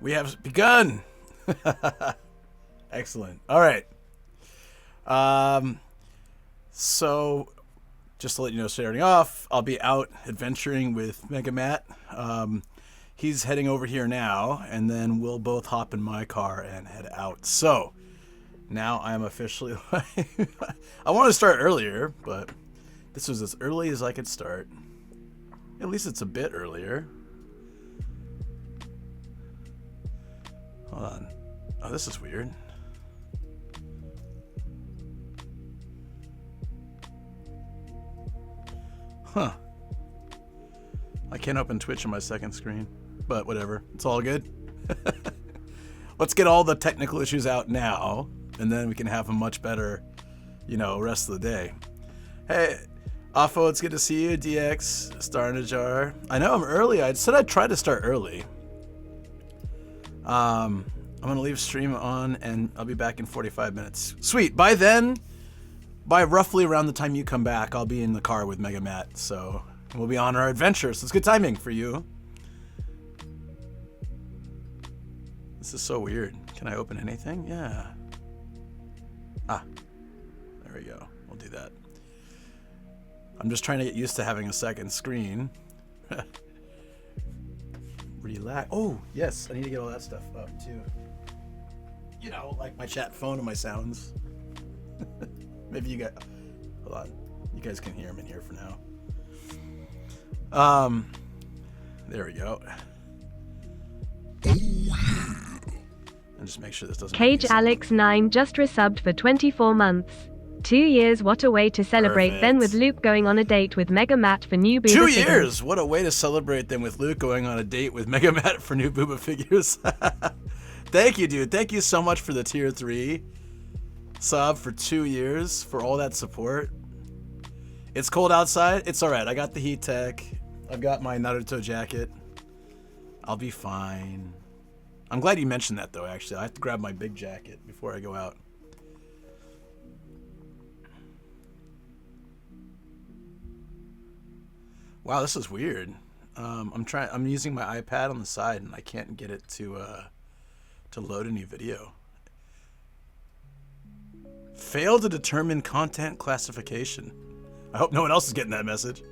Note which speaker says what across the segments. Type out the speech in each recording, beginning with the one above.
Speaker 1: We have begun. Excellent. All right. So just to let you know, starting off, I'll be out adventuring with MegaMatt. He's heading over here now, and then we'll both hop in my car and head out. So now I'm officially I want to start earlier, but this was as early as I could start. At least it's a bit earlier. Hold on. Oh, this is weird. Huh. I can't open Twitch on my second screen, but whatever. It's all good. Let's get all the technical issues out now, and then we can have a much better, rest of the day. Hey, Offo, it's good to see you. DX, Star in a Jar. I know I'm early. I said I'd try to start early. I'm going to leave stream on, and I'll be back in 45 minutes. Sweet. By then, by roughly around the time you come back, I'll be in the car with MegaMatt, so we'll be on our adventure. So it's good timing for you. This is so weird. Can I open anything? Yeah. Ah, there we go. We'll do that. I'm just trying to get used to having a second screen. Relax. Oh, yes. I need to get all that stuff up, too. Like my chat phone and my sounds. Maybe you got... Hold on. You guys can hear them in here for now. There we go. And just make sure this doesn't...
Speaker 2: Cage Alex 9 just resubbed for 24 months. 2 years, what a way to celebrate.
Speaker 1: Perfect.
Speaker 2: Then with Luke going on a date with MegaMatt for new Booba
Speaker 1: 2
Speaker 2: figures.
Speaker 1: years! What a way to celebrate them with Luke going on a date with MegaMatt for new Booba figures. Thank you, dude. Thank you so much for the tier 3 sub for 2 years, for all that support. It's cold outside. It's alright. I got the heat tech. I've got my Naruto jacket. I'll be fine. I'm glad you mentioned that, though, actually. I have to grab my big jacket before I go out. Wow, this is weird. I'm using my iPad on the side, and I can't get it to load any video. Fail to determine content classification. I hope no one else is getting that message.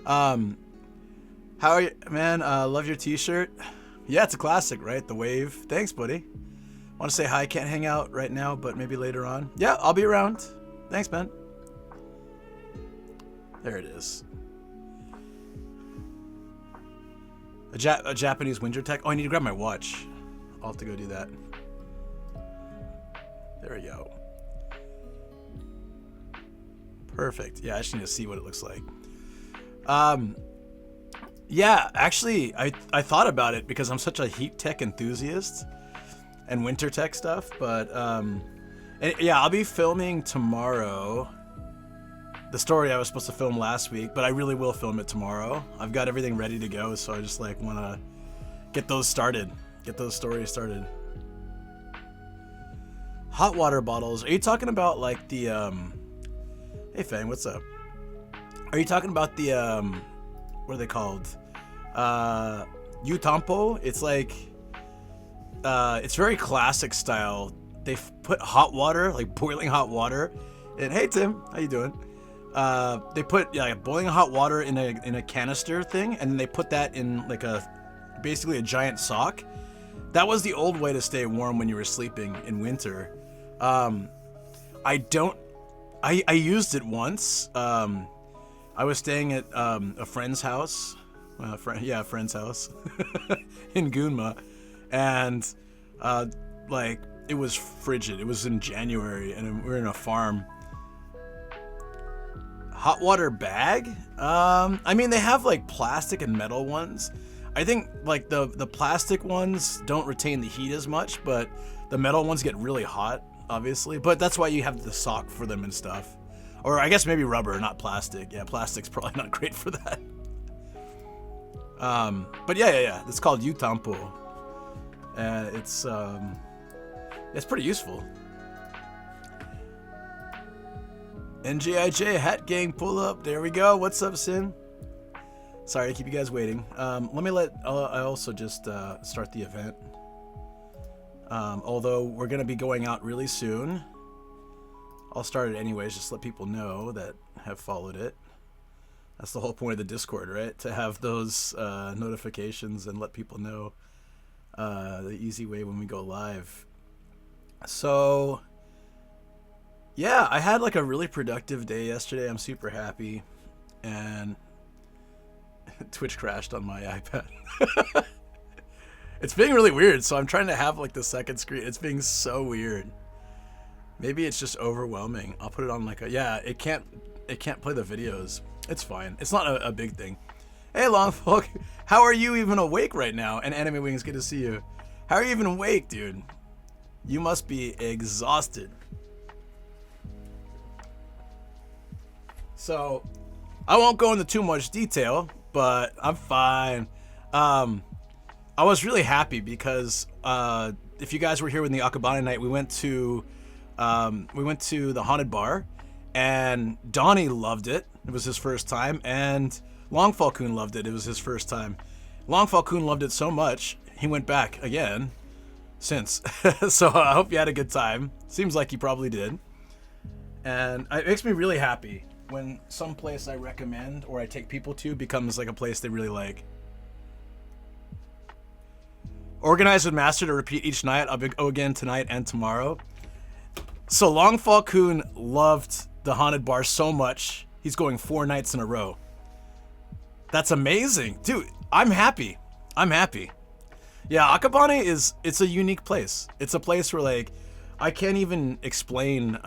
Speaker 1: How are you, man? Love your t-shirt. Yeah, it's a classic, right? The wave. Thanks, buddy. Want to say hi. Can't hang out right now, but maybe later on. Yeah, I'll be around. Thanks, man. There it is. A Japanese winter tech. Oh, I need to grab my watch. I'll have to go do that. There we go. Perfect. Yeah, I just need to see what it looks like. Yeah, actually, I thought about it because I'm such a heat tech enthusiast and winter tech stuff, but yeah, I'll be filming tomorrow the story I was supposed to film last week, but I really will film it tomorrow. I've got everything ready to go, so I just want to get those started, get those stories started. Hot water bottles. Are you talking about like the Hey Fang, what's up? Are you talking about the what are they called? Yutampo? It's like it's very classic style. They've put hot water, like boiling hot water. And hey Tim, how you doing? They put boiling hot water in a canister thing, and then they put that in like basically a giant sock. That was the old way to stay warm when you were sleeping in winter. I used it once. I was staying at a friend's house. A friend's house in Gunma, and it was frigid. It was in January, and we were in a farm. Hot water bag? I mean, they have like plastic and metal ones. I think like the plastic ones don't retain the heat as much, but the metal ones get really hot, obviously. But that's why you have the sock for them and stuff. Or I guess maybe rubber, not plastic. Yeah, plastic's probably not great for that. But yeah. It's called Yutampo. It's pretty useful. NJIJ Hat Gang pull up. There we go. What's up, Sin? Sorry to keep you guys waiting. I also just start the event. Although we're gonna be going out really soon. I'll start it anyways, just let people know that have followed it. That's the whole point of the Discord, right? To have those notifications and let people know the easy way when we go live. So, yeah, I had like a really productive day yesterday. I'm super happy. And Twitch crashed on my iPad. It's being really weird, so I'm trying to have like the second screen. It's being so weird. Maybe it's just overwhelming. I'll put it on like a, yeah, it can't play the videos. It's fine. It's not a big thing. Hey, Longfolk, how are you even awake right now? And Anime Wings, good to see you. How are you even awake, dude? You must be exhausted. So, I won't go into too much detail, but I'm fine. I was really happy because if you guys were here with the Akabane night, we went to the haunted bar, and Donnie loved it. It was his first time, and Long Falcoon loved it. It was his first time. Long Falcoon loved it so much, he went back again since. So I hope you had a good time. Seems like you probably did. And it makes me really happy when some place I recommend or I take people to becomes like a place they really like. Organize with Master to repeat each night. I'll go again tonight and tomorrow. So Long Falcoon loved the haunted bar so much, he's going 4 nights in a row. That's amazing. Dude, I'm happy. I'm happy. Yeah, Akabane it's a unique place. It's a place where like, I can't even explain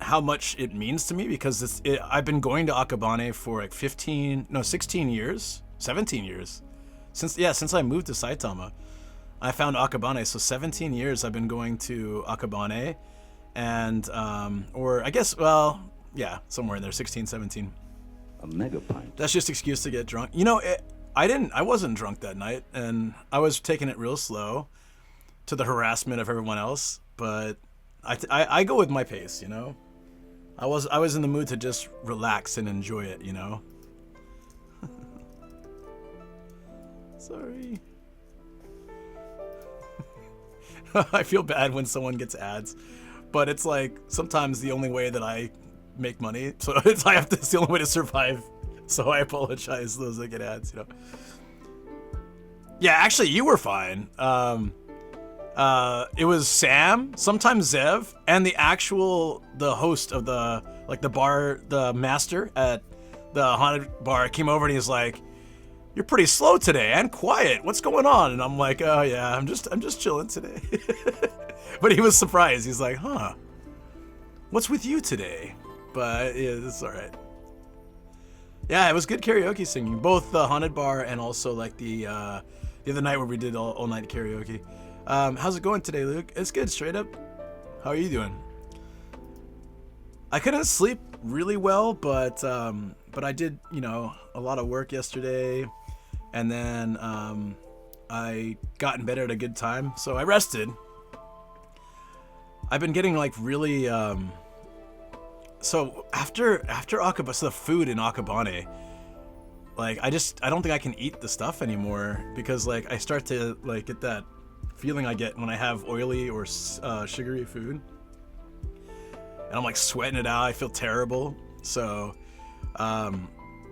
Speaker 1: how much it means to me because I've been going to Akabane for like 16 years, 17 years. Since I moved to Saitama, I found Akabane. So 17 years I've been going to Akabane, and or I guess, well, yeah, somewhere in there, 16, 17.
Speaker 3: A mega pint.
Speaker 1: That's just excuse to get drunk. You know, I wasn't drunk that night, and I was taking it real slow to the harassment of everyone else, but I go with my pace, you know? I was in the mood to just relax and enjoy it, you know? Sorry. I feel bad when someone gets ads, but it's like sometimes the only way that I make money, so it's the only way to survive. So I apologize those that get ads, you know. Yeah, actually, you were fine. It was Sam, sometimes Zev, and the host of the bar, the master at the haunted bar came over and he's like, "You're pretty slow today and quiet. What's going on?" And I'm like, "Oh yeah, I'm just chilling today." But he was surprised. He's like, "Huh, what's with you today?" But yeah, it's all right. Yeah, it was good karaoke singing, both the haunted bar and also like the other night where we did all night karaoke. How's it going today, Luke? It's good, straight up. How are you doing? I couldn't sleep really well, but I did, you know, a lot of work yesterday, and then I got in bed at a good time, so I rested. I've been getting like really so after Akabane, so the food in Akabane, like I don't think I can eat the stuff anymore because like I start to like get that feeling I get when I have oily or sugary food, and I'm like sweating it out. I feel terrible. So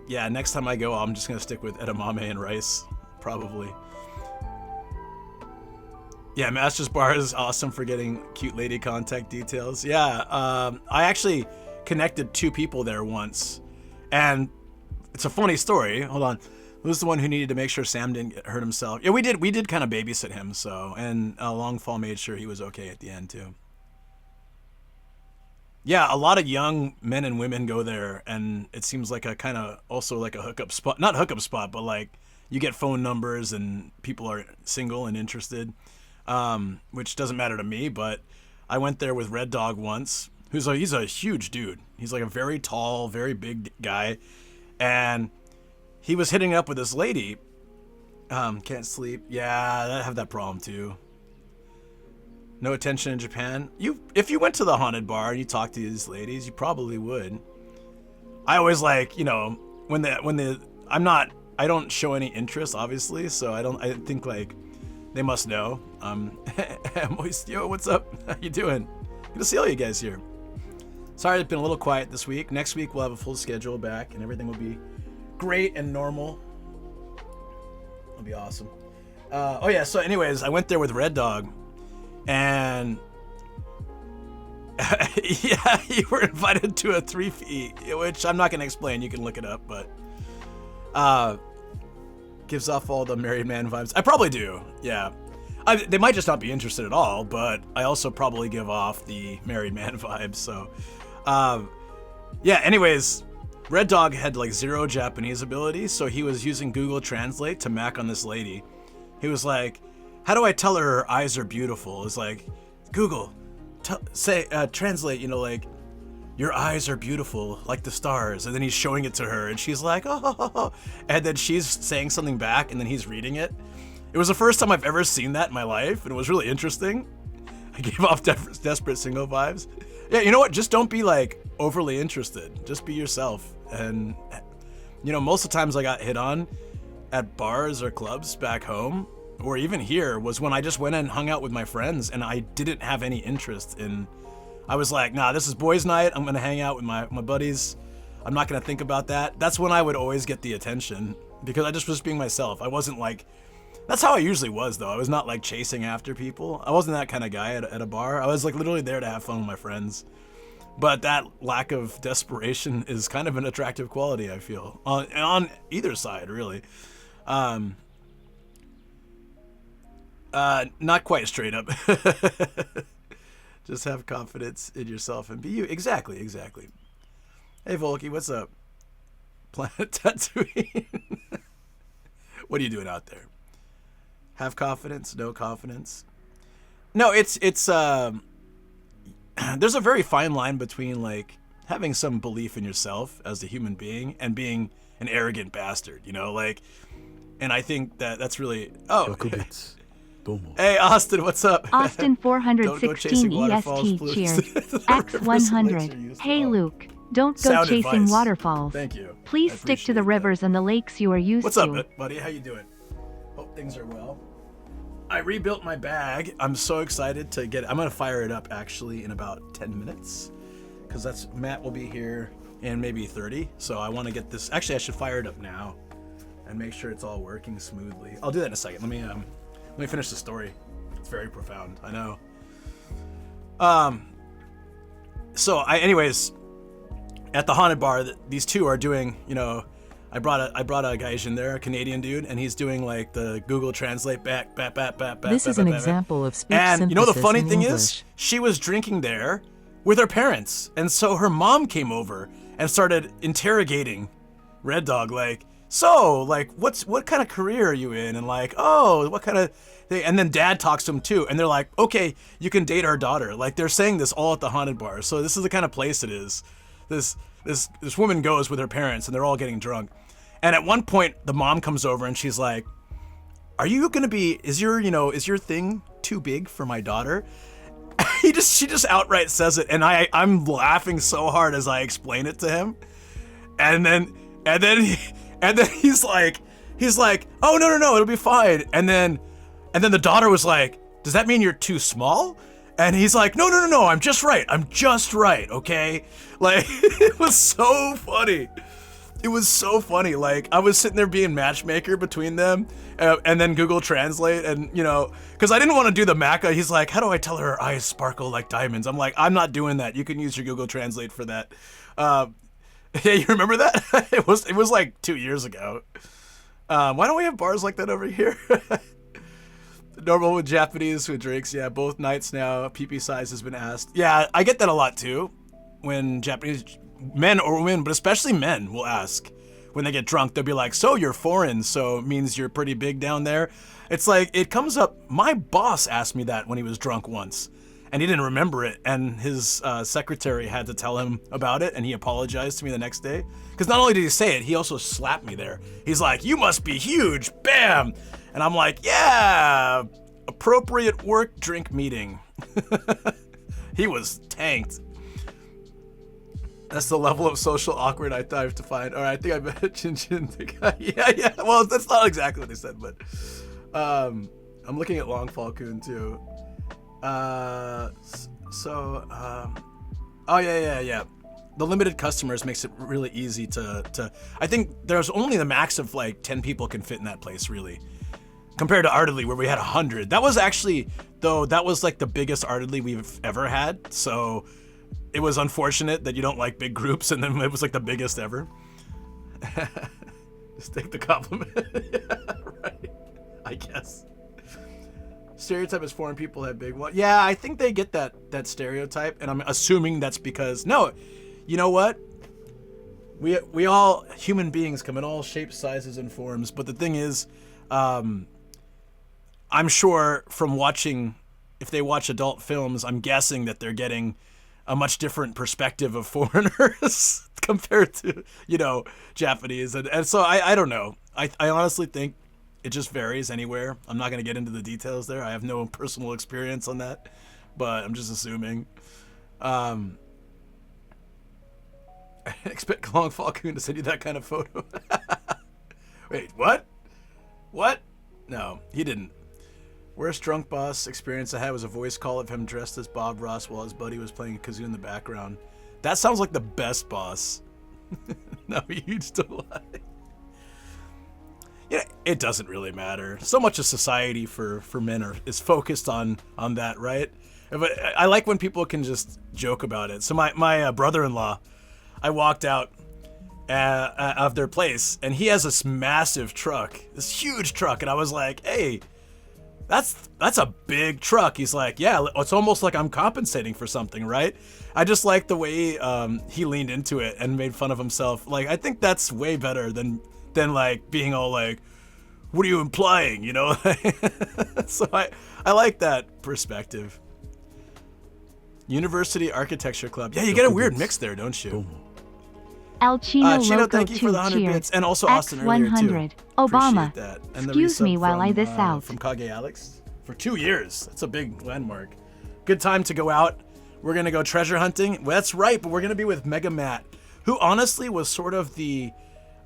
Speaker 1: yeah, next time I go, I'm just gonna stick with edamame and rice, probably. Yeah, Master's Bar is awesome for getting cute lady contact details. Yeah, I actually connected 2 people there once, and it's a funny story. Hold on. Who's the one who needed to make sure Sam didn't get hurt himself? Yeah, we did kind of babysit him, so, and Longfall made sure he was okay at the end too. Yeah, a lot of young men and women go there, and it seems like a kind of also like a hookup spot. Not hookup spot, but like you get phone numbers and people are single and interested, which doesn't matter to me, but I went there with Red Dog once. He's a huge dude. He's like a very tall, very big guy, and he was hitting up with this lady. Can't sleep. Yeah, I have that problem too. No attention in Japan. If you went to the haunted bar and you talked to these ladies, you probably would. I always like, you know, I don't show any interest, obviously, so I think like they must know. Moistio, what's up? How you doing? Good to see all you guys here. Sorry it's been a little quiet this week. Next week we'll have a full schedule back and everything will be great and normal. It'll be awesome. Oh yeah, so anyways, I went there with Red Dog and yeah, you were invited to a 3 feet, which I'm not going to explain. You can look it up, but gives off all the married man vibes. I probably do, yeah. They might just not be interested at all, but I also probably give off the married man vibes, so... yeah, anyways, Red Dog had like 0 Japanese ability, so he was using Google Translate to mac on this lady. He was like, how do I tell her her eyes are beautiful? It's like, Google, translate, you know, like, your eyes are beautiful, like the stars. And then he's showing it to her, and she's like, oh. And then she's saying something back, and then he's reading it. It was the first time I've ever seen that in my life, and it was really interesting. I gave off desperate single vibes. Yeah, you know what? Just don't be, like, overly interested. Just be yourself. And, you know, most of the times I got hit on at bars or clubs back home, or even here, was when I just went and hung out with my friends, and I didn't have any interest in... I was like, nah, this is boys' night. I'm going to hang out with my buddies. I'm not going to think about that. That's when I would always get the attention, because I just was being myself. I wasn't, like... That's how I usually was, though. I was not, like, chasing after people. I wasn't that kind of guy at a bar. I was, like, literally there to have fun with my friends. But that lack of desperation is kind of an attractive quality, I feel. On either side, really. Not quite straight up. Just have confidence in yourself and be you. Exactly. Hey, Volky, what's up? Planet Tatooine. What are you doing out there? Have confidence, no confidence. No, it's there's a very fine line between, like, having some belief in yourself as a human being and being an arrogant bastard, you know, like, and I think that's really, Hey, Austin, what's up?
Speaker 2: Austin 416 EST, cheers. X100. Hey, Luke, don't go
Speaker 1: Sound
Speaker 2: chasing
Speaker 1: advice.
Speaker 2: Waterfalls.
Speaker 1: Thank you.
Speaker 2: Please stick to the rivers and the lakes you are used
Speaker 1: What's
Speaker 2: to.
Speaker 1: up, buddy? How you doing? Hope things are well. I rebuilt my bag. I'm so excited to get it. I'm going to fire it up, actually, in about 10 minutes. Because Matt will be here in maybe 30. So I want to get this. Actually, I should fire it up now and make sure it's all working smoothly. I'll do that in a second. Let me finish the story. It's very profound, I know. So anyways, at the haunted bar, these two are doing, you know, I brought a Gaijin there, a Canadian dude, and he's doing, like, the Google Translate back.
Speaker 3: This is an example of speech synthesis.
Speaker 1: And you know the funny
Speaker 3: in
Speaker 1: thing
Speaker 3: English.
Speaker 1: is, she was drinking there with her parents, and so her mom came over and started interrogating Red Dog, like, so, like, what kind of career are you in? And like, oh, what kind of thing? And then Dad talks to him too, and they're like, okay, you can date our daughter. Like, they're saying this all at the haunted bar. So this is the kind of place it is. This woman goes with her parents, and they're all getting drunk. And at one point, the mom comes over, and she's like, "Are you gonna be? Is your thing too big for my daughter?" She just outright says it, and I'm laughing so hard as I explain it to him, and then he's like, "Oh no, it'll be fine." And then the daughter was like, "Does that mean you're too small?" And he's like, no, I'm just right, okay? Like, it was so funny. Like, I was sitting there being matchmaker between them, and then Google Translate, and, you know, because I didn't want to do the Maca. He's like, how do I tell her eyes sparkle like diamonds? I'm like, I'm not doing that. You can use your Google Translate for that. Yeah, you remember that? It was like 2 years ago. Why don't we have bars like that over here? Normal with Japanese who drinks, yeah, both nights now. PP size has been asked. Yeah, I get that a lot too. When Japanese men or women, but especially men, will ask when they get drunk. They'll be like, "So you're foreign, so it means you're pretty big down there." It's like it comes up. My boss asked me that when he was drunk once, and he didn't remember it. And his secretary had to tell him about it, and he apologized to me the next day. Because not only did he say it, he also slapped me there. He's like, "You must be huge!" Bam. And I'm like, yeah, appropriate work drink meeting. He was tanked. That's the level of social awkward I thought to find. All right, I think I mentioned yeah. Well, that's not exactly what they said, but I'm looking at Long Falcon too. Oh yeah. The limited customers makes it really easy to. I think there's only the max of like 10 people can fit in that place really. Compared to Ardely where we had 100. That was actually, though, that was like the biggest Ardely we've ever had. So it was unfortunate that you don't like big groups, and then it was like the biggest ever. Just take the compliment. Yeah, right. I guess. Stereotype is foreign people have big ones. Yeah, I think they get that stereotype, and I'm assuming that's because, no, you know what? We all, human beings, come in all shapes, sizes, and forms, but the thing is, I'm sure from watching, if they watch adult films, I'm guessing that they're getting a much different perspective of foreigners compared to, Japanese. And so I don't know. I honestly think it just varies anywhere. I'm not going to get into the details there. I have no personal experience on that, but I'm just assuming. I expect Long Falcon to send you that kind of photo. Wait, what? What? No, he didn't. Worst drunk boss experience I had was a voice call of him dressed as Bob Ross while his buddy was playing a kazoo in the background. That sounds like the best boss. No, huge delight. It doesn't really matter. So much of society for men is focused on that, right? But I like when people can just joke about it. So my brother-in-law, I walked out of their place, and he has this massive truck, this huge truck, and I was like, hey, that's a big truck. He's like, yeah, it's almost like I'm compensating for something, right? I just like the way he leaned into it and made fun of himself. Like, I think that's way better than like being all like, what are you implying, So I like that perspective. University Architecture Club. Yeah, you get a weird mix there, don't you?
Speaker 2: El Chino
Speaker 1: Chino,
Speaker 2: Loco
Speaker 1: thank you for the 100
Speaker 2: cheers.
Speaker 1: bits, and also Austin earlier too.
Speaker 2: Obama.
Speaker 1: Appreciate that. And
Speaker 2: Excuse me while I this out.
Speaker 1: From Kage Alex for 2 years. That's a big landmark. Good time to go out. We're gonna go treasure hunting. Well, that's right, but we're gonna be with MegaMatt, who honestly was sort of the.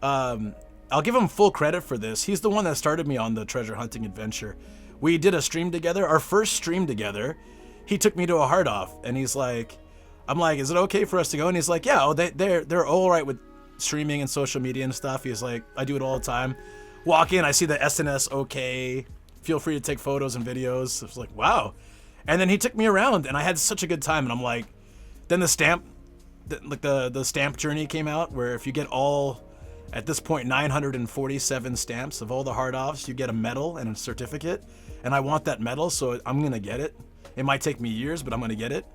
Speaker 1: I'll give him full credit for this. He's the one that started me on the treasure hunting adventure. We did a stream together. Our first stream together. He took me to a hard off, and he's like, I'm like, is it okay for us to go? And he's like, yeah, they're all right with streaming and social media and stuff. He's like, I do it all the time. Walk in, I see the SNS okay. Feel free to take photos and videos. I was like, wow. And then he took me around, and I had such a good time. And I'm like, then the stamp journey came out, where if you get all, at this point, 947 stamps of all the hard offs, you get a medal and a certificate. And I want that medal, so I'm gonna get it. It might take me years, but I'm gonna get it.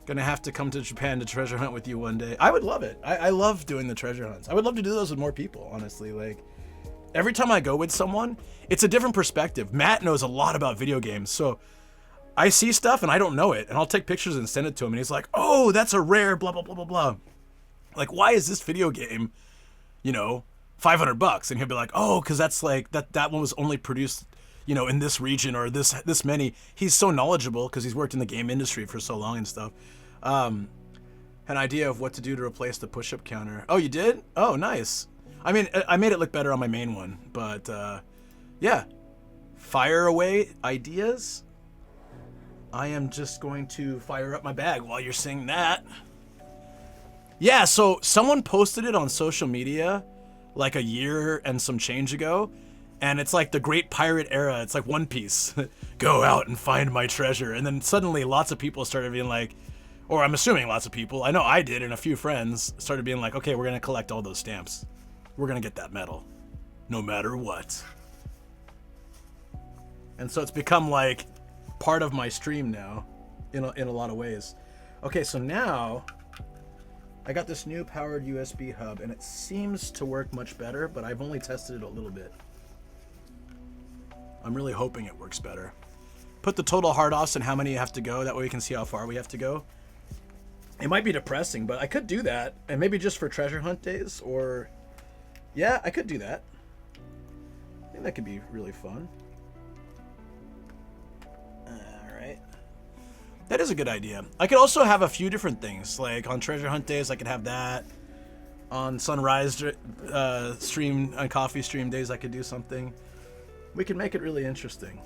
Speaker 1: Gonna have to come to Japan to treasure hunt with you one day. I would love it. I love doing the treasure hunts. I would love to do those with more people, honestly. Like, every time I go with someone, it's a different perspective. Matt knows a lot about video games, so I see stuff and I don't know it, and I'll take pictures and send it to him, and he's like, oh, that's a rare blah, blah, blah, blah, blah. Like, why is this video game, $500? And he'll be like, oh, because that's like, that one was only produced, in this region or this many. He's so knowledgeable because he's worked in the game industry for so long and stuff. An idea of what to do to replace the push-up counter. Oh, you did? Oh, nice. I mean, I made it look better on my main one, but yeah. Fire away ideas. I am just going to fire up my bag while you're saying that. Yeah, so someone posted it on social media like a year and some change ago, and it's like the Great Pirate Era. It's like One Piece. Go out and find my treasure. And then suddenly lots of people started being like, or I'm assuming lots of people, I know I did, and a few friends started being like, okay, we're going to collect all those stamps. We're going to get that medal, no matter what. And so it's become like part of my stream now, in a lot of ways. Okay, so now I got this new powered USB hub, and it seems to work much better, but I've only tested it a little bit. I'm really hoping it works better. Put the total hard offs and how many you have to go. That way we can see how far we have to go. It might be depressing, but I could do that. And maybe just for treasure hunt days, or... Yeah, I could do that. I think that could be really fun. Alright. That is a good idea. I could also have a few different things. Like on treasure hunt days, I could have that. On sunrise stream, on coffee stream days, I could do something. We can make it really interesting.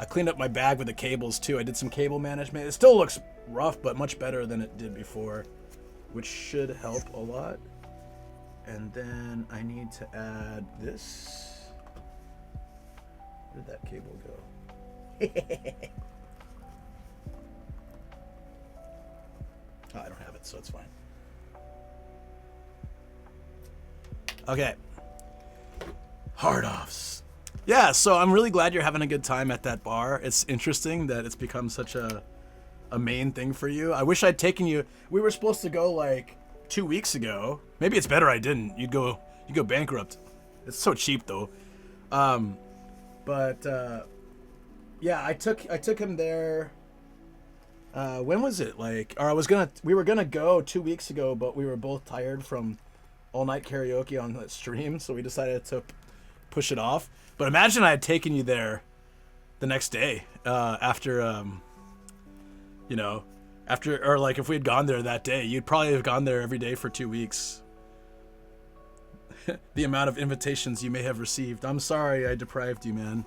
Speaker 1: I cleaned up my bag with the cables too. I did some cable management. It still looks rough, but much better than it did before, which should help a lot. And then I need to add this. Where did that cable go? Oh, I don't have it, so it's fine. Okay. Hard offs. Yeah, so I'm really glad you're having a good time at that bar. It's interesting that it's become such a main thing for you. I wish I'd taken you. We were supposed to go like 2 weeks ago. Maybe it's better I didn't. You'd go bankrupt. It's so cheap though. Yeah, I took him there. When was it? Like, or we were gonna go 2 weeks ago, but we were both tired from all night karaoke on that stream, so we decided to push it off. But imagine I had taken you there the next day, after, or like if we had gone there that day, you'd probably have gone there every day for 2 weeks. The amount of invitations you may have received. I'm sorry I deprived you, man.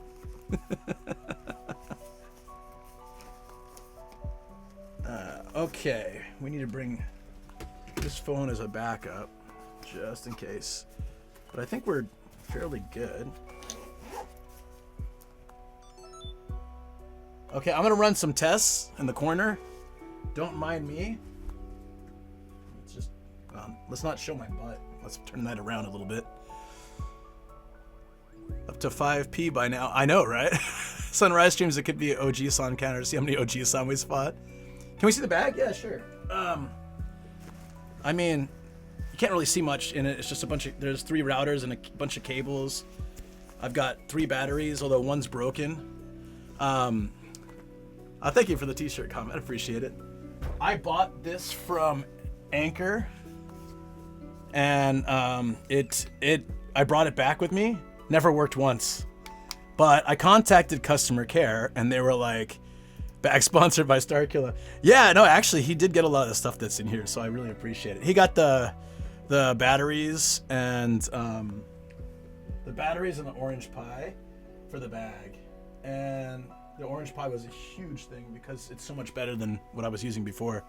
Speaker 1: Okay, we need to bring this phone as a backup, just in case. But I think we're fairly good. Okay, I'm gonna run some tests in the corner. Don't mind me. Let's not show my butt. Let's turn that around a little bit. Up to 5p by now. I know, right? Sunrise streams, it could be OG San counter to see how many OG San we spot. Can we see the bag? Yeah, sure. I mean, you can't really see much in it. It's just there's 3 routers and a bunch of cables. I've got 3 batteries, although one's broken. Thank you for the t-shirt comment. I appreciate it. I bought this from Anchor, and I brought it back with me. Never worked once, but I contacted customer care, and they were like, "Bag sponsored by Starkiller." Yeah, no, actually, he did get a lot of the stuff that's in here, so I really appreciate it. He got the batteries and the orange pie for the bag, and the orange pie was a huge thing because it's so much better than what I was using before.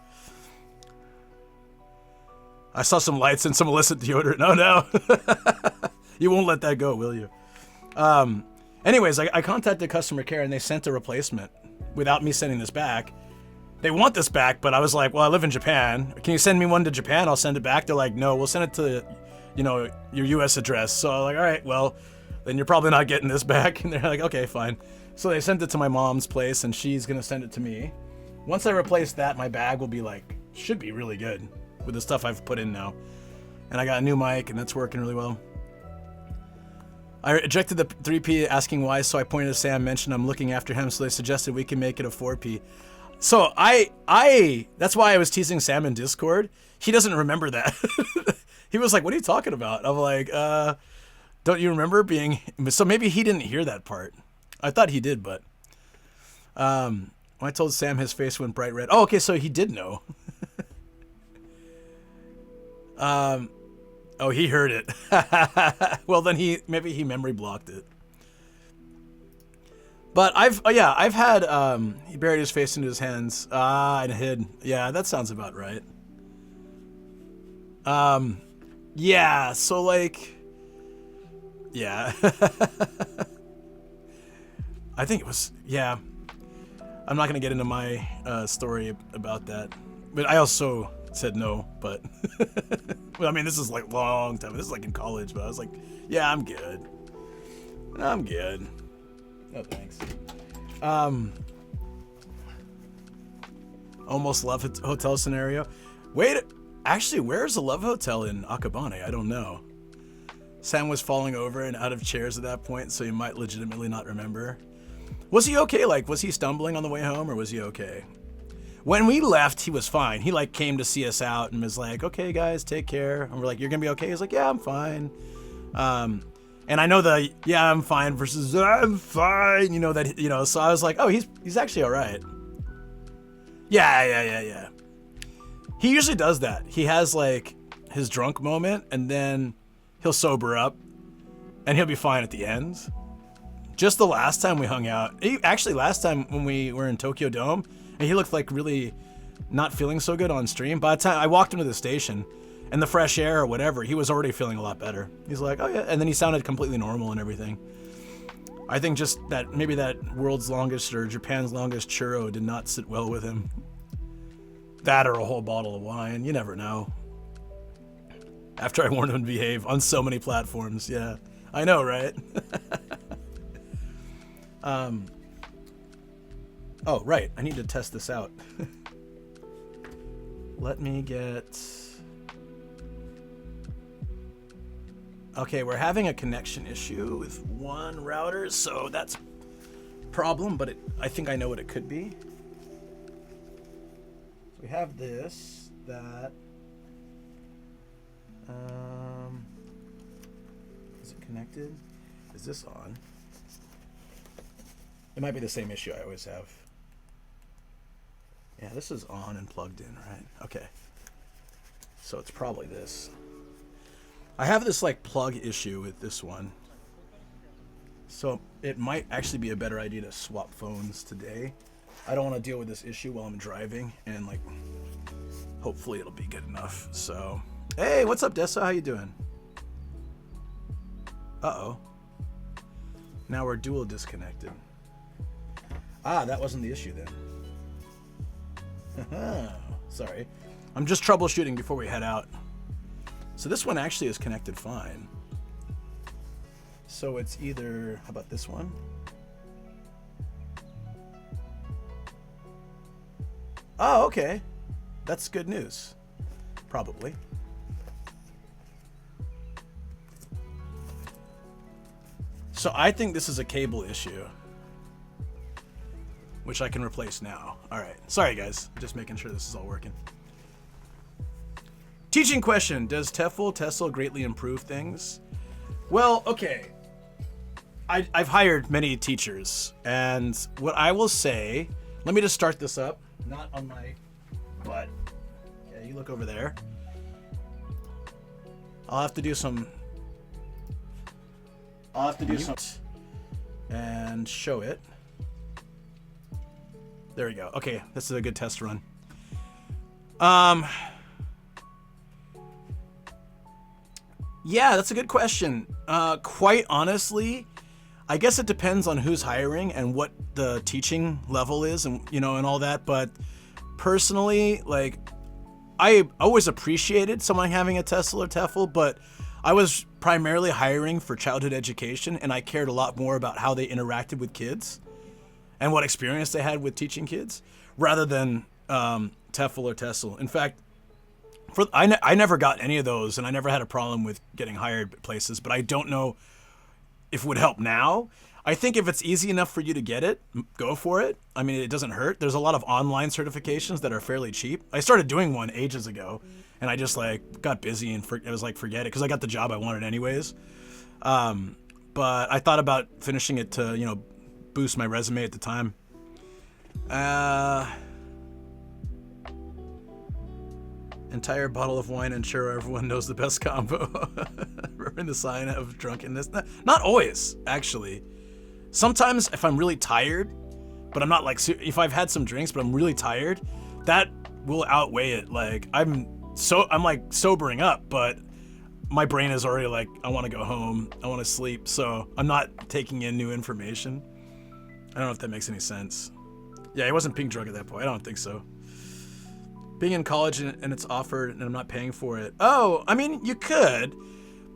Speaker 1: I saw some lights and some illicit deodorant. No. You won't let that go, will you? Anyways, I contacted customer care and they sent a replacement without me sending this back. They want this back, but I was like, well, I live in Japan. Can you send me one to Japan? I'll send it back. They're like, no, we'll send it to, your US address. So I'm like, all right, well, then you're probably not getting this back. And they're like, okay, fine. So they sent it to my mom's place and she's going to send it to me. Once I replace that, my bag will be should be really good with the stuff I've put in now. And I got a new mic and that's working really well. I ejected the 3P asking why, so I pointed to Sam, mentioned I'm looking after him, so they suggested we can make it a 4P. So that's why I was teasing Sam in Discord. He doesn't remember that. He was like, what are you talking about? I'm like, don't you remember being... So maybe he didn't hear that part. I thought he did, but... When I told Sam, his face went bright red. Oh, okay, so he did know. Oh, he heard it. Well, then maybe he memory blocked it. But I've had, he buried his face into his hands. And hid. Yeah, that sounds about right. Yeah, so yeah. I think it was, yeah. I'm not going to get into my story about that. But I also said no, but well, I mean, this is long time. This is in college, but I was like, yeah, I'm good. I'm good. No, thanks. Almost love hotel scenario. Wait, actually, where's the love hotel in Akabane? I don't know. Sam was falling over and out of chairs at that point, so you might legitimately not remember. Was he okay? Was he stumbling on the way home, or was he okay? When we left, he was fine. He came to see us out and was like, okay, guys, take care. And we're like, you're going to be okay? He's like, yeah, I'm fine. And I know the, yeah, I'm fine versus I'm fine, so I was like, oh, he's actually all right. Yeah. He usually does that. He has his drunk moment and then he'll sober up and he'll be fine at the end. Just the last time we hung out. Actually, last time when we were in Tokyo Dome, and he looked like really not feeling so good on stream. By the time I walked him to the station, and the fresh air or whatever, he was already feeling a lot better. He's like, oh yeah, and then he sounded completely normal and everything. I think just that maybe that world's longest or Japan's longest churro did not sit well with him. That or a whole bottle of wine, you never know. After I warned him to behave on so many platforms, yeah. I know, right? Oh, right, I need to test this out. Let me get... Okay, we're having a connection issue with one router, so that's a problem, but I think I know what it could be. So we have this, that... is it connected? Is this on? It might be the same issue I always have. Yeah, this is on and plugged in, right? Okay. So it's probably this. I have this like plug issue with this one. So it might actually be a better idea to swap phones today. I don't want to deal with this issue while I'm driving, and like hopefully it'll be good enough. So, hey, what's up, Dessa? How you doing? Uh-oh. Now we're dual disconnected. Ah, that wasn't the issue then. Sorry. I'm just troubleshooting before we head out. So this one actually is connected fine. So it's either, how about this one? Oh, okay. That's good news. Probably. So I think this is a cable issue, which I can replace now. All right. Sorry, guys. Just making sure this is all working. Teaching question. Does TEFL greatly improve things? Well, okay. I've hired many teachers, and what I will say, let me just start this up. Not on my butt. Yeah, you look over there. I'll have to do some and show it. There we go. Okay, this is a good test run. Yeah, that's a good question. Quite honestly, I guess it depends on who's hiring and what the teaching level is, and and all that. But personally, like, I always appreciated someone having a TESL or TEFL, but I was primarily hiring for childhood education, and I cared a lot more about how they interacted with kids and what experience they had with teaching kids, rather than TEFL or TESL. In fact, I never got any of those, and I never had a problem with getting hired at places, but I don't know if it would help now. I think if it's easy enough for you to get it, go for it. I mean, it doesn't hurt. There's a lot of online certifications that are fairly cheap. I started doing one ages ago, and I just like got busy and I was like, forget it, because I got the job I wanted anyways. But I thought about finishing it to, boost my resume at the time. Entire bottle of wine and churro, everyone knows the best combo. Remembering the sign of drunkenness. Not always, actually. Sometimes if I'm really tired, but I'm not like, if I've had some drinks, but I'm really tired, that will outweigh it. Like, I'm like sobering up, but my brain is already like, I want to go home, I want to sleep, so I'm not taking in new information. I don't know if that makes any sense. Yeah, he wasn't being drunk at that point. I don't think so. Being in college and it's offered and I'm not paying for it. Oh, I mean, you could,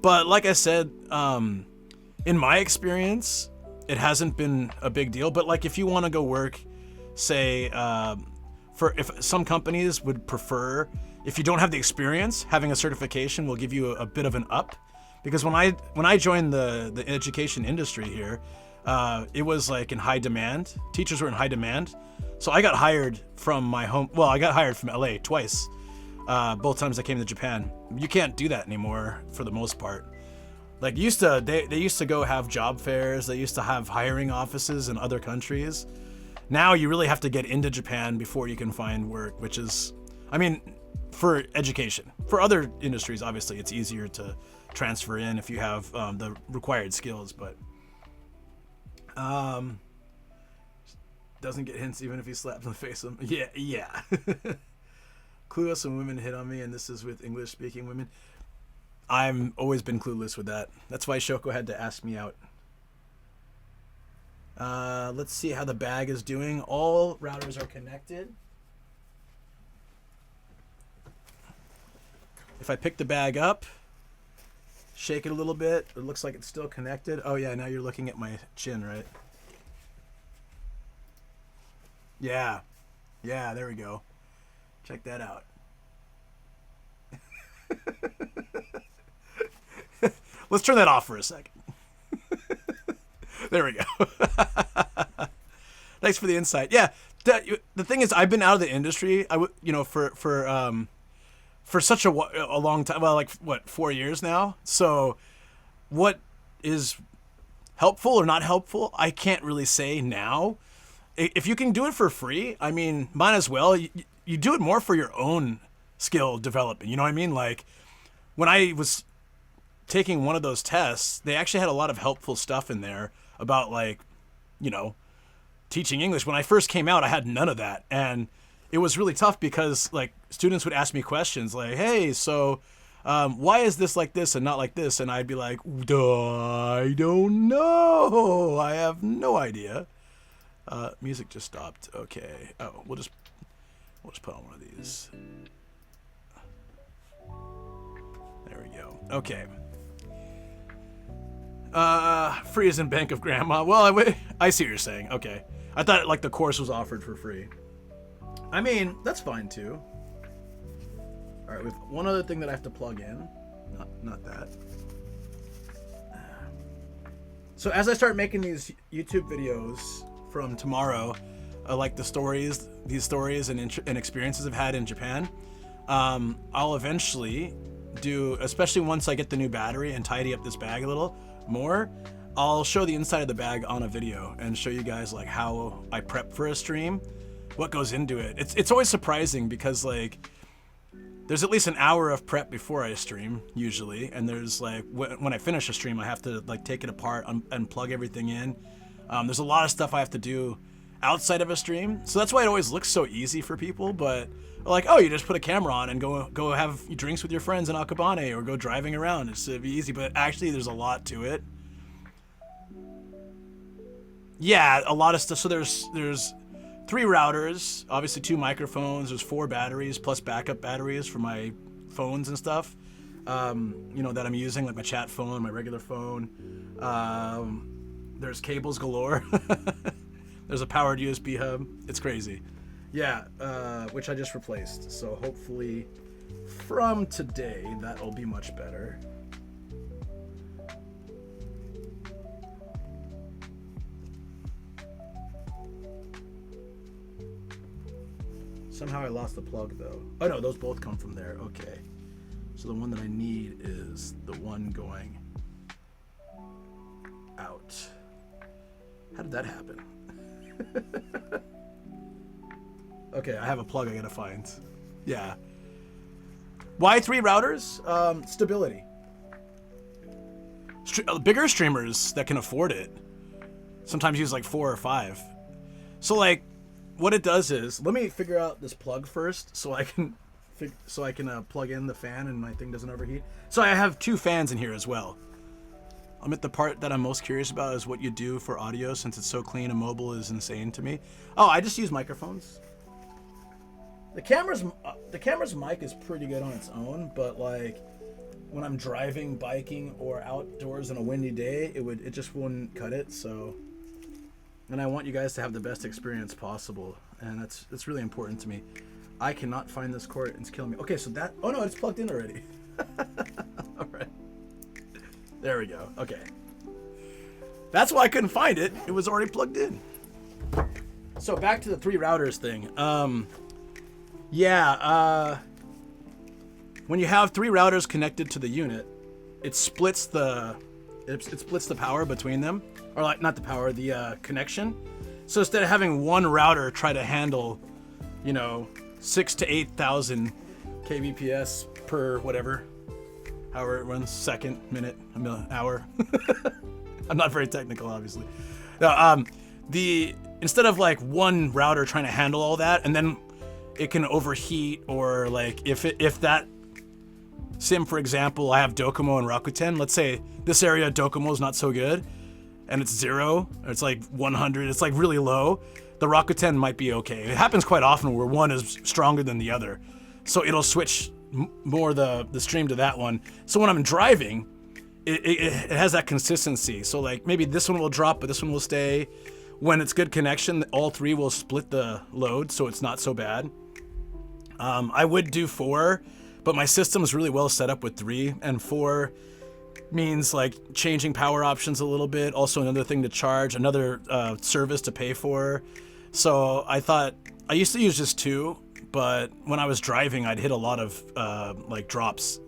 Speaker 1: but like I said, in my experience, it hasn't been a big deal. But like, if you want to go work, say, if some companies would prefer, if you don't have the experience, having a certification will give you a bit of an up. Because when I joined the education industry here, it was like in high demand. Teachers were in high demand. So I got hired from my home. Well, I got hired from LA twice. Both times I came to Japan. You can't do that anymore for the most part. Like they used to go have job fairs. They used to have hiring offices in other countries. Now you really have to get into Japan before you can find work, which is, I mean, for education. For other industries, obviously, it's easier to transfer in if you have the required skills. But Doesn't get hints even if he slaps in the face. Yeah. Clueless when women hit on me, and this is with English-speaking women. I've always been clueless with that. That's why Shoko had to ask me out. Let's see how the bag is doing. All routers are connected. If I pick the bag up, shake it a little bit, it looks like it's still connected. Oh yeah, now you're looking at my chin, right? Yeah, there we go. Check that out. Let's turn that off for a second. There we go. Thanks for the insight. Yeah, the thing is, I've been out of the industry. For such a long time. Well, like what, 4 years now. So, what is helpful or not helpful, I can't really say now. If you can do it for free, I mean, might as well. You do it more for your own skill development. You know what I mean? Like when I was taking one of those tests, they actually had a lot of helpful stuff in there about like, teaching English. When I first came out, I had none of that. And it was really tough because like students would ask me questions like, hey, so why is this like this and not like this? And I'd be like, I don't know. I have no idea. Music just stopped. Okay. Oh, we'll just put on one of these. There we go. Okay. Free as in Bank of Grandma. Well, I see what you're saying. Okay. I thought like the course was offered for free. I mean, that's fine too. All right, we have one other thing that I have to plug in. Not that. So as I start making these YouTube videos from tomorrow, like these stories and experiences I've had in Japan, I'll eventually do, especially once I get the new battery and tidy up this bag a little more, I'll show the inside of the bag on a video and show you guys like how I prep for a stream, what goes into it. It's always surprising because like there's at least an hour of prep before I stream usually, and there's like when I finish a stream I have to like take it apart and plug everything in. There's a lot of stuff I have to do outside of a stream, so that's why it always looks so easy for people. But like, oh, you just put a camera on and go have drinks with your friends in Akabane or go driving around. It'd be easy, but actually there's a lot to it. Yeah, a lot of stuff. So there's 3 routers, obviously 2 microphones, there's 4 batteries plus backup batteries for my phones and stuff, that I'm using, like my chat phone, my regular phone. There's cables galore. There's a powered USB hub. It's crazy. Yeah, which I just replaced. So hopefully from today, that'll be much better. Somehow I lost the plug though. Oh no, those both come from there. Okay. So the one that I need is the one going out. How did that happen? Okay, I have a plug I gotta find. Yeah. Why 3 routers? Stability. Bigger streamers that can afford it sometimes use like 4 or 5. So like, what it does is, let me figure out this plug first, so I can plug in the fan and my thing doesn't overheat. So I have 2 fans in here as well. I'm at the part that I'm most curious about is what you do for audio, since it's so clean and mobile is insane to me. Oh, I just use microphones. The camera's mic is pretty good on its own, but like when I'm driving, biking, or outdoors on a windy day, it just wouldn't cut it. So, and I want you guys to have the best experience possible, and that's really important to me. I cannot find this cord, it's killing me. Okay, so that, oh no, it's plugged in already. All right. There we go. Okay. That's why I couldn't find it. It was already plugged in. So back to the 3 routers thing. When you have 3 routers connected to the unit, it splits the power between them, or like not the power, the connection. So instead of having one router try to handle, 6,000 to 8,000 kbps per whatever, however it runs, second, minute, hour. I'm not very technical, obviously. No, instead of like one router trying to handle all that, and then it can overheat, or like if that sim, for example, I have Docomo and Rakuten. Let's say this area Docomo is not so good, and it's 0, or it's like 100. It's like really low. The Rakuten might be okay. It happens quite often where one is stronger than the other, so it'll switch more the stream to that one. So when I'm driving, it has that consistency. So like maybe this one will drop, but this one will stay. When it's good connection, all 3 will split the load, so it's not so bad. I would do 4, but my system is really well set up with 3, and 4 means like changing power options a little bit. Also another thing to charge, another service to pay for. So I thought, I used to use just 2, but when I was driving, I'd hit a lot of like drops.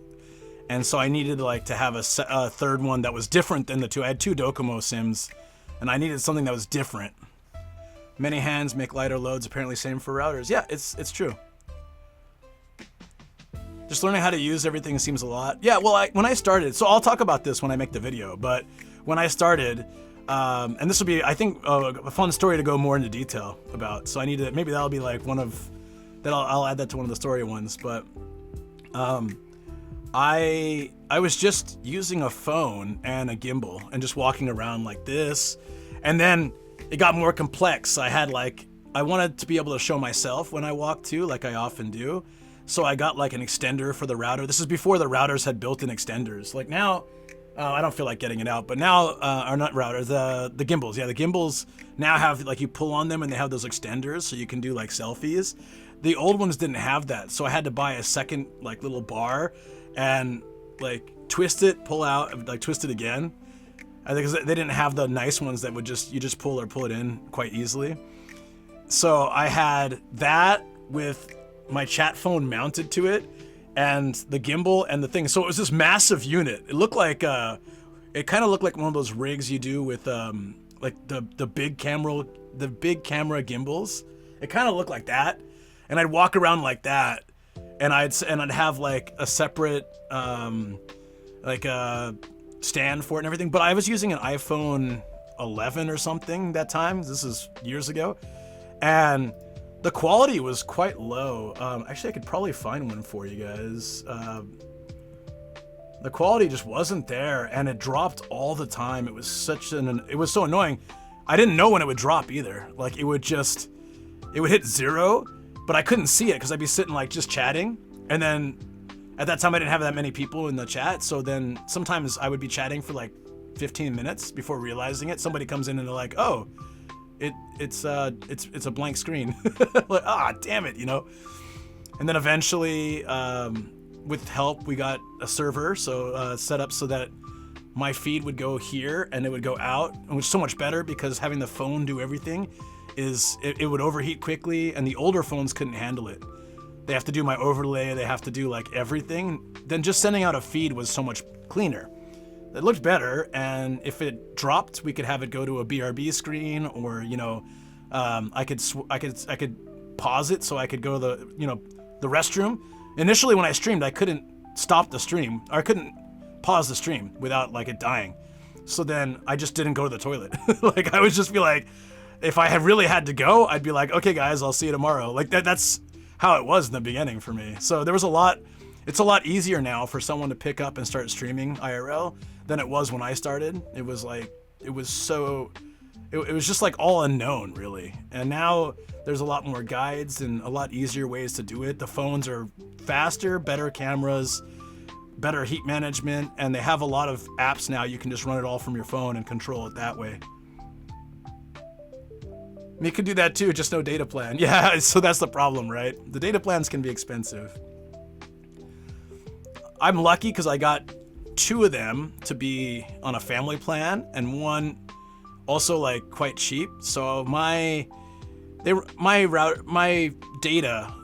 Speaker 1: And so I needed like to have a third one that was different than the 2. I had 2 Docomo sims, and I needed something that was different. Many hands make lighter loads, apparently same for routers. Yeah, it's true. Just learning how to use everything seems a lot. Yeah, well, when I started, so I'll talk about this when I make the video, but when I started, and this will be, I think, a fun story to go more into detail about, so I need to, maybe that'll be like one of, I'll add that to one of the story ones, but I was just using a phone and a gimbal and just walking around like this, and then it got more complex. I wanted to be able to show myself when I walk too, like I often do. So I got like an extender for the router. This is before the routers had built-in extenders. Like now, I don't feel like getting it out, but now, or not routers, the gimbals. Yeah, the gimbals now have, like, you pull on them and they have those extenders so you can do like selfies. The old ones didn't have that, so I had to buy a second like little bar and like twist it, pull out, like twist it again. I think they didn't have the nice ones that would you just pull it in quite easily. So I had that with my chat phone mounted to it, and the gimbal and the thing. So it was this massive unit. It looked like it kind of looked like one of those rigs you do with like the big camera gimbals. It kind of looked like that, and I'd walk around like that, and I'd have like a separate like a stand for it and everything. But I was using an iPhone 11 or something that time. This is years ago, and the quality was quite low. Actually, I could probably find one for you guys. The quality just wasn't there, and it dropped all the time. It was it was so annoying. I didn't know when it would drop either. Like it would hit 0, but I couldn't see it because I'd be sitting like just chatting, and then at that time I didn't have that many people in the chat. So then sometimes I would be chatting for like 15 minutes before realizing it. Somebody comes in and they're like, "Oh, it's a blank screen." Like, damn it, you know. And then eventually, with help, we got a server set up so that my feed would go here and it would go out, which is so much better because having the phone do everything it would overheat quickly, and the older phones couldn't handle it. They have to do my overlay, they have to do like everything. Then just sending out a feed was so much cleaner. It looked better, and if it dropped, we could have it go to a BRB screen, or I could pause it so I could go to the restroom. Initially, when I streamed, I couldn't stop the stream, or I couldn't pause the stream without like it dying. So then I just didn't go to the toilet. Like I would just be like, if I had really had to go, I'd be like, okay guys, I'll see you tomorrow. Like that's how it was in the beginning for me. So there was it's a lot easier now for someone to pick up and start streaming IRL than it was when I started. It was just like all unknown, really. And now there's a lot more guides and a lot easier ways to do it. The phones are faster, better cameras, better heat management, and they have a lot of apps now. You can just run it all from your phone and control it that way. You could do that too, just no data plan. Yeah, so that's the problem, right? The data plans can be expensive. I'm lucky because I got 2 of them to be on a family plan, and one also like quite cheap. So my data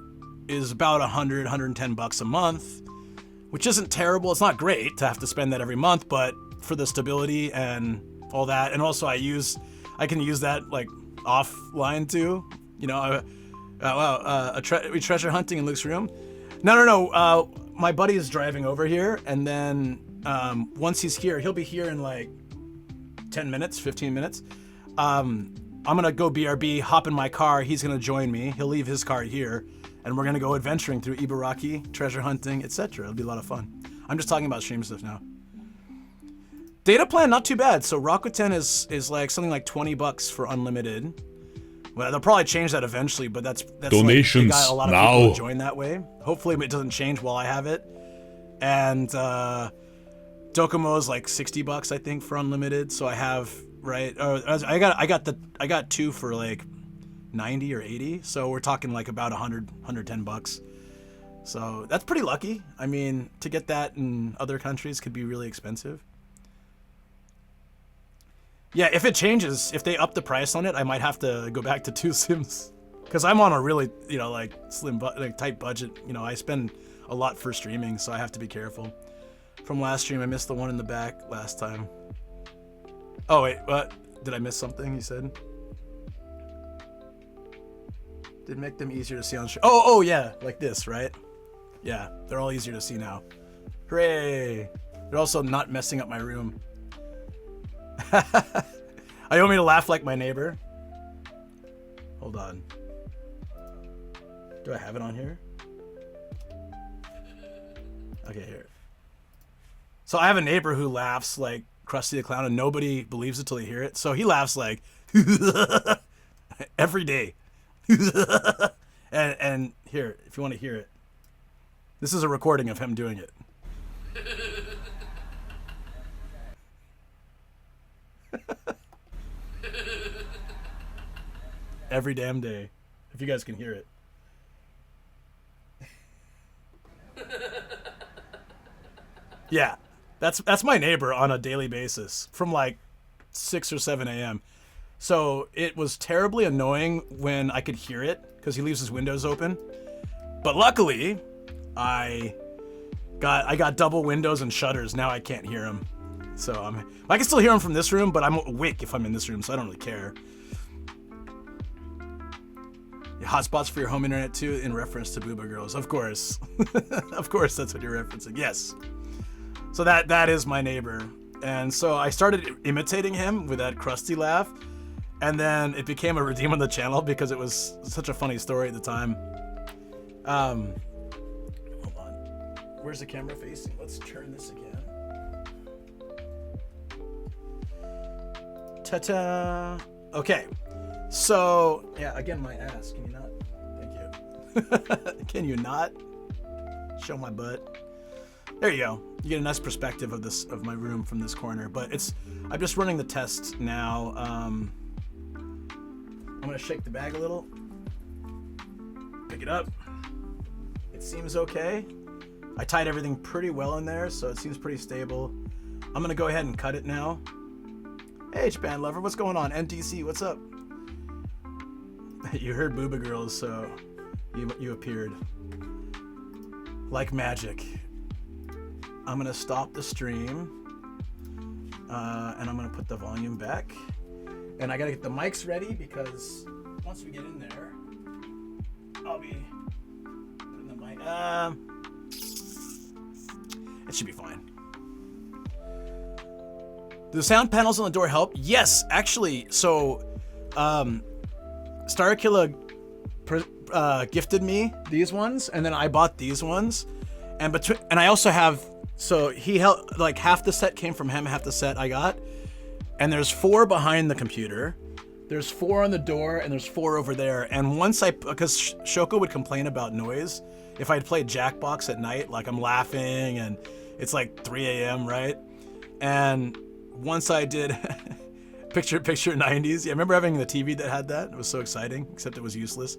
Speaker 1: is about $110 a month, which isn't terrible. It's not great to have to spend that every month, but for the stability and all that, and also I can use that like offline too. We treasure hunting in Luke's room. No. My buddy is driving over here, and then once he's here, he'll be here in like 10 minutes, 15 minutes. I'm gonna go BRB, hop in my car. He's gonna join me. He'll leave his car here, and we're gonna go adventuring through Ibaraki, treasure hunting, etc. It'll be a lot of fun. I'm just talking about stream stuff now. Data plan, not too bad. So Rakuten is like something like $20 for unlimited. Well, they'll probably change that eventually, but that's
Speaker 4: donations
Speaker 1: like, they got a lot of
Speaker 4: now.
Speaker 1: people join that way. Hopefully it doesn't change while I have it. And Docomo's like $60, I think, for unlimited. So I have I got 2 for like 90 or 80. So we're talking like about $110. So that's pretty lucky. I mean, to get that in other countries could be really expensive. Yeah, if it changes, if they up the price on it, I might have to go back to 2 sims. Because I'm on a really, like slim, tight budget. I spend a lot for streaming, so I have to be careful. From last stream, I missed the one in the back last time. Oh, wait, what? Did I miss something, you said? Did make them easier to see on stream. Oh, yeah, like this, right? Yeah, they're all easier to see now. Hooray! They're also not messing up my room. Are you want me to laugh like my neighbor? Hold on. Do I have it on here? Okay, here. So I have a neighbor who laughs like Krusty the Clown and nobody believes it till they hear it. So he laughs like every day. and here, if you want to hear it. This is a recording of him doing it. Every damn day, if you guys can hear it. Yeah, that's my neighbor on a daily basis from like 6 or 7 a.m. So it was terribly annoying when I could hear it because he leaves his windows open. But luckily, I got double windows and shutters. Now I can't hear him. So I can still hear him from this room, but I'm awake if I'm in this room, so I don't really care. Hotspots for your home internet too, in reference to Booba Girls, of course. Of course, that's what you're referencing. Yes. So that is my neighbor, and so I started imitating him with that Krusty laugh, and then it became a redeem on the channel because it was such a funny story at the time. Hold on. Where's the camera facing? Let's turn this again. Ta-ta! Okay, so, yeah, again, my ass. Can you not? Thank you. Can you not? Show my butt. There you go. You get a nice perspective of my room from this corner, but I'm just running the test now. I'm gonna shake the bag a little. Pick it up. It seems okay. I tied everything pretty well in there, so it seems pretty stable. I'm gonna go ahead and cut it now. Hey, H-Band Lover, what's going on? NTC, what's up? You heard Booba Girls, so you appeared. Like magic. I'm gonna stop the stream, and I'm gonna put the volume back. And I gotta get the mics ready because once we get in there, I'll be putting the mic. It should be fine. Do the sound panels on the door help? Yes, actually. So, Starkilla gifted me these ones, and then I bought these ones, and I also have. So he held like half the set came from him, half the set I got, and there's 4 behind the computer. There's 4 on the door, and there's 4 over there. And once because Shoko would complain about noise if I'd played Jackbox at night, like I'm laughing and it's like 3 a.m. right? And once I did picture 90s. Yeah, I remember having the TV that had that. It was so exciting, except it was useless.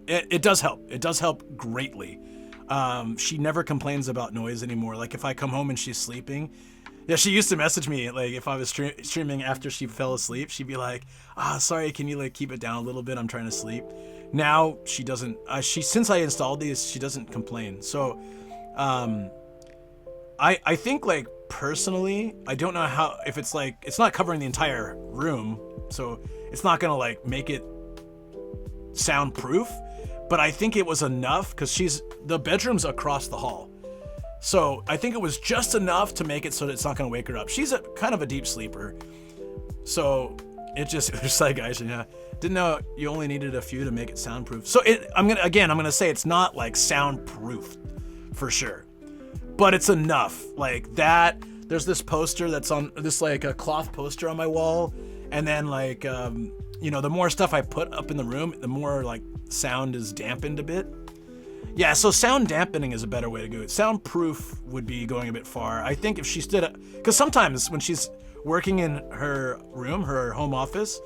Speaker 1: It does help. It does help greatly. She never complains about noise anymore. Like if I come home and she's sleeping, yeah, she used to message me like if I was streaming after she fell asleep, she'd be like, sorry, can you like keep it down a little bit? I'm trying to sleep. Now she doesn't. Since I installed these, she doesn't complain. So, I think like personally, I don't know how if it's like it's not covering the entire room, so it's not gonna like make it soundproof. But I think it was enough because the bedroom's across the hall. So I think it was just enough to make it so that it's not going to wake her up. She's kind of a deep sleeper. So it was like, guys, yeah, didn't know you only needed a few to make it soundproof. So I'm gonna say it's not like soundproof for sure, but it's enough. Like that, there's this poster that's on this like a cloth poster on my wall, and then like you know, the more stuff I put up in the room, the more like sound is dampened a bit. Yeah, so sound dampening is a better way to go. Soundproof would be going a bit far. I think if she stood, because sometimes when she's working in her room, her home office,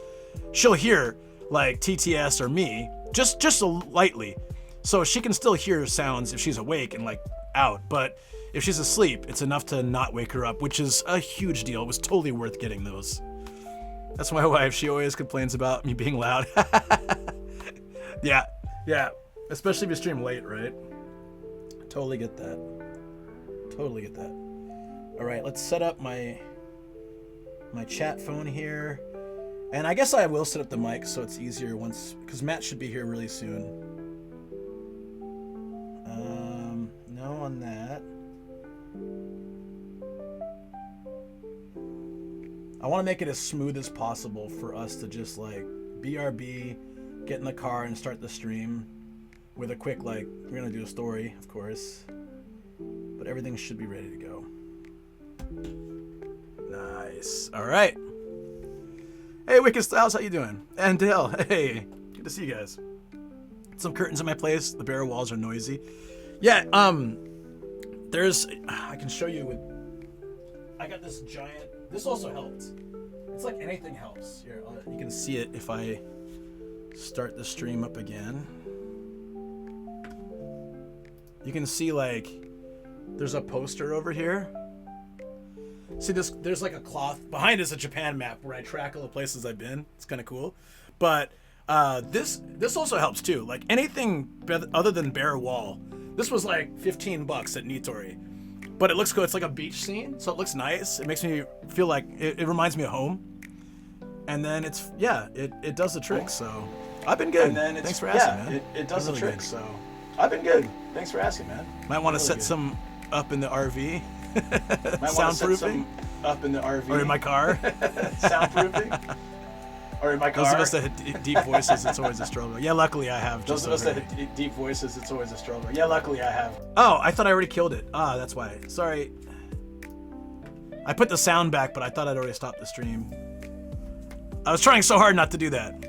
Speaker 1: she'll hear like TTS or me, just lightly. So she can still hear sounds if she's awake and like out, but if she's asleep, it's enough to not wake her up, which is a huge deal. It was totally worth getting those. That's my wife. She always complains about me being loud. Yeah. Especially if you stream late, right? Totally get that. All right, let's set up my chat phone here. And I guess I will set up the mic so it's easier once, because Matt should be here really soon. No on that. I want to make it as smooth as possible for us to just like BRB, get in the car and start the stream with a quick, like, we're going to do a story, of course, but everything should be ready to go. Nice. All right. Hey, Wicked Styles, how you doing? And Dale, hey, good to see you guys. Some curtains in my place. The bare walls are noisy. Yeah, I can show you I got this giant, this also helped. It's like anything helps. Here, you can see it if I start the stream up again. You can see like, there's a poster over here. See this, there's like a cloth, behind is a Japan map where I track all the places I've been. It's kind of cool. But this also helps too. Like anything other than bare wall. This was like $15 at Nitori. But it looks good. It's like a beach scene, so it looks nice. It makes me feel like, it reminds me of home. And then it does the trick, so. I've been good. Thanks for asking, man. It does the trick, so. I've been good. Thanks for asking, man. Might want to set some up in the RV. Soundproofing. Up in the RV. Or in my car. Soundproofing. Or in my car. Those of us that hit deep voices, it's always a struggle. Yeah, luckily I have. Those of us that hit deep voices, it's always a struggle. Yeah, luckily I have. Oh, I thought I already killed it. Ah, that's why. Sorry. I put the sound back, but I thought I'd already stopped the stream. I was trying so hard not to do that.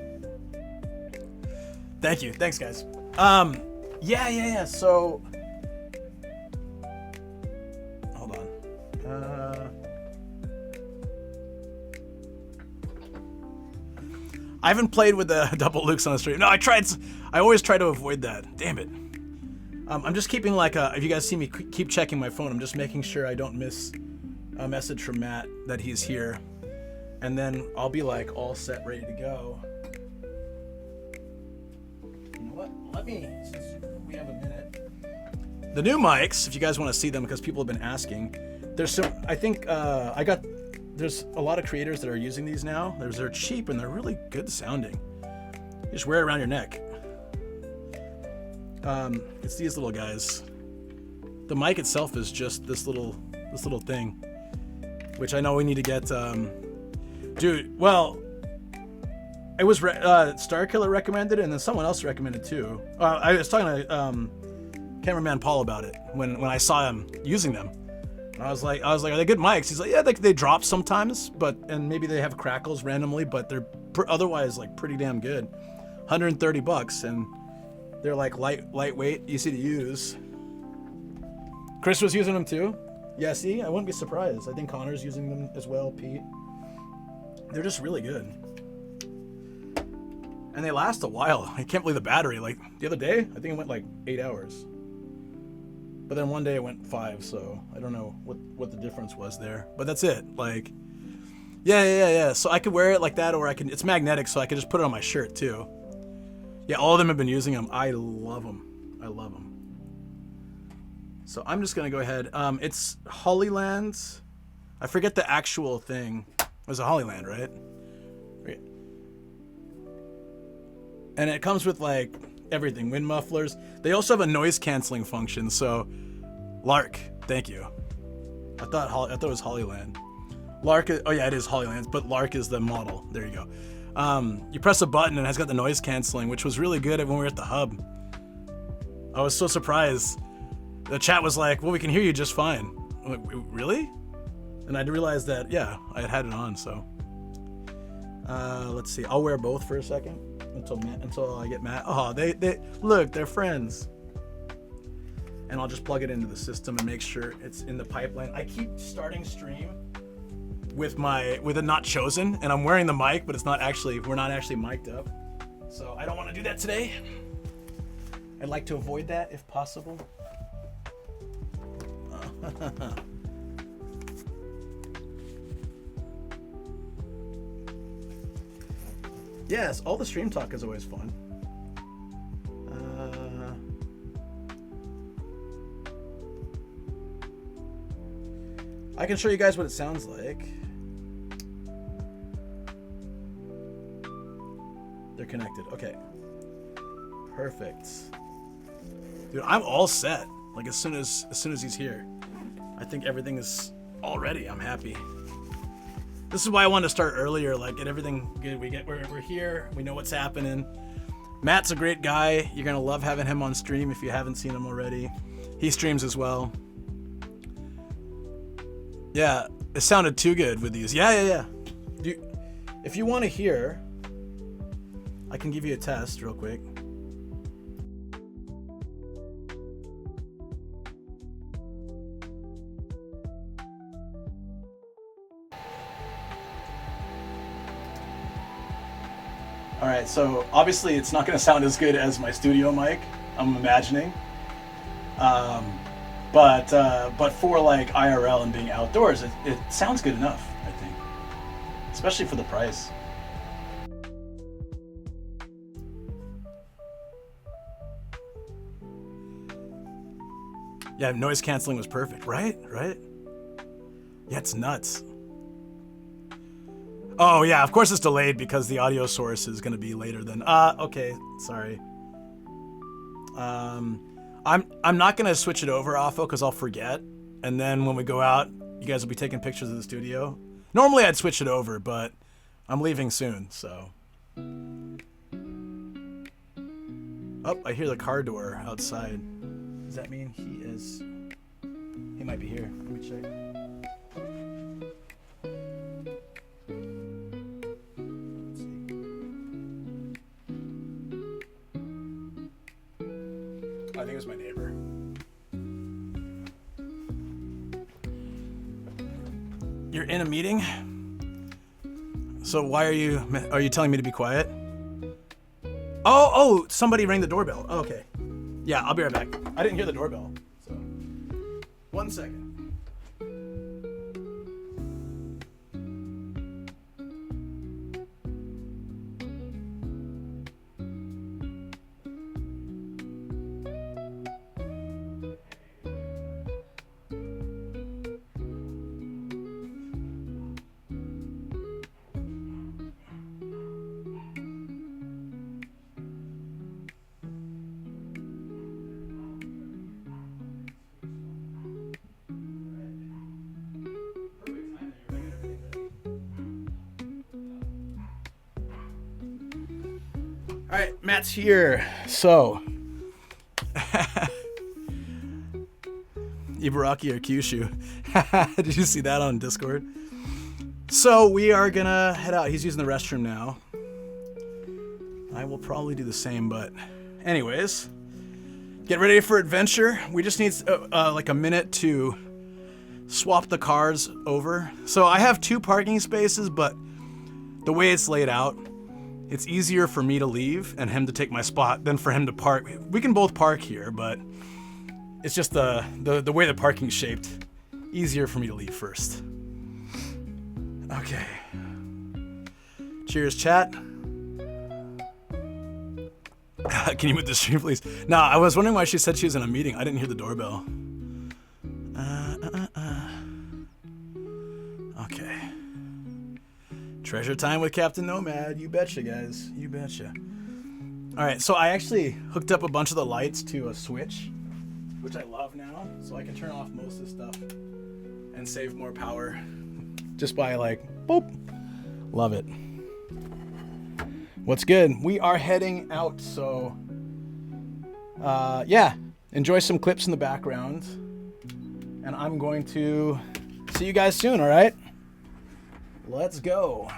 Speaker 1: Thank you. Thanks, guys. Yeah. So, hold on. I haven't played with the double Lukes on the stream. No, I always try to avoid that. Damn it. I'm just keeping like if you guys see me keep checking my phone, I'm just making sure I don't miss a message from Matt that he's here. And then I'll be like all set, ready to go. You know what? Since we have a minute. The new mics, if you guys want to see them, because people have been asking, there's some, I think there's a lot of creators that are using these now. They're cheap and they're really good sounding. You just wear it around your neck. It's these little guys. The mic itself is just this little thing, which I know we need to get. Dude, well, it was Starkiller recommended, and then someone else recommended too. I was talking to cameraman Paul about it when I saw him using them. And I was like, are they good mics? He's like, yeah, they drop sometimes, and maybe they have crackles randomly, but they're otherwise like pretty damn good. $130, and they're like lightweight, easy to use. Chris was using them too. Yeah, see, I wouldn't be surprised. I think Connor's using them as well, Pete. They're just really good. And they last a while. I can't believe the battery. Like the other day, I think it went like 8 hours. But then one day it went 5, so I don't know what the difference was there. But that's it. Like, yeah. So I could wear it like that, or it's magnetic, so I could just put it on my shirt too. Yeah, all of them have been using them. I love them. So I'm just gonna go ahead. It's Hollyland. I forget the actual thing. It was a Hollyland, right? And it comes with like everything, wind mufflers. They also have a noise canceling function. So, Lark, thank you. I thought it was Hollyland. Lark is, oh yeah, it is Hollylands, but Lark is the model. There you go. You press a button and it has got the noise canceling, which was really good when we were at the hub. I was so surprised. The chat was like, well, we can hear you just fine. I'm like, really? And I realized that, yeah, I had it on, so. Let's see, I'll wear both for a second until I get Matt. Oh, they look, they're friends. And I'll just plug it into the system and make sure it's in the pipeline. I keep starting stream with it not chosen, and I'm wearing the mic, but we're not actually mic'd up. So I don't want to do that today. I'd like to avoid that if possible. Yes, all the stream talk is always fun. I can show you guys what it sounds like. They're connected. Okay. Perfect. Dude, I'm all set. Like as soon as he's here. I think everything is all ready. I'm happy. This is why I wanted to start earlier, like get everything good. We're here. We know what's happening. Matt's a great guy. You're gonna love having him on stream if you haven't seen him already. He streams as well. Yeah, it sounded too good with these. Yeah. If you want to hear, I can give you a test real quick. All right, so obviously it's not going to sound as good as my studio mic, I'm imagining. But for like IRL and being outdoors, it sounds good enough, I think. Especially for the price. Yeah, noise canceling was perfect, right? Yeah, it's nuts. Oh yeah, of course it's delayed because the audio source is going to be later than. Okay, sorry. I'm not going to switch it over, Afo, because I'll forget. And then when we go out, you guys will be taking pictures of the studio. Normally I'd switch it over, but I'm leaving soon, so. Oh, I hear the car door outside. Does that mean he might be here? Let me check. I think it was my neighbor. You're in a meeting? So why are you telling me to be quiet? Oh, somebody rang the doorbell. Oh, okay. Yeah, I'll be right back. I didn't hear the doorbell. So 1 second. All right, Matt's here. So, Ibaraki or Kyushu. Did you see that on Discord? So we are gonna head out. He's using the restroom now. I will probably do the same, but anyways, get ready for adventure. We just need like a minute to swap the cars over. So I have 2 parking spaces, but the way it's laid out, it's easier for me to leave and him to take my spot than for him to park. We can both park here, but it's just the way the parking's shaped. Easier for me to leave first. Okay. Cheers, chat. Can you move the stream, please? No, I was wondering why she said she was in a meeting. I didn't hear the doorbell. Okay. Treasure time with Captain Nomad. You betcha, guys. You betcha. All right, so I actually hooked up a bunch of the lights to a switch, which I love now, so I can turn off most of this stuff and save more power just by like, boop. Love it. What's good? We are heading out, so yeah, enjoy some clips in the background. And I'm going to see you guys soon, all right? Let's go.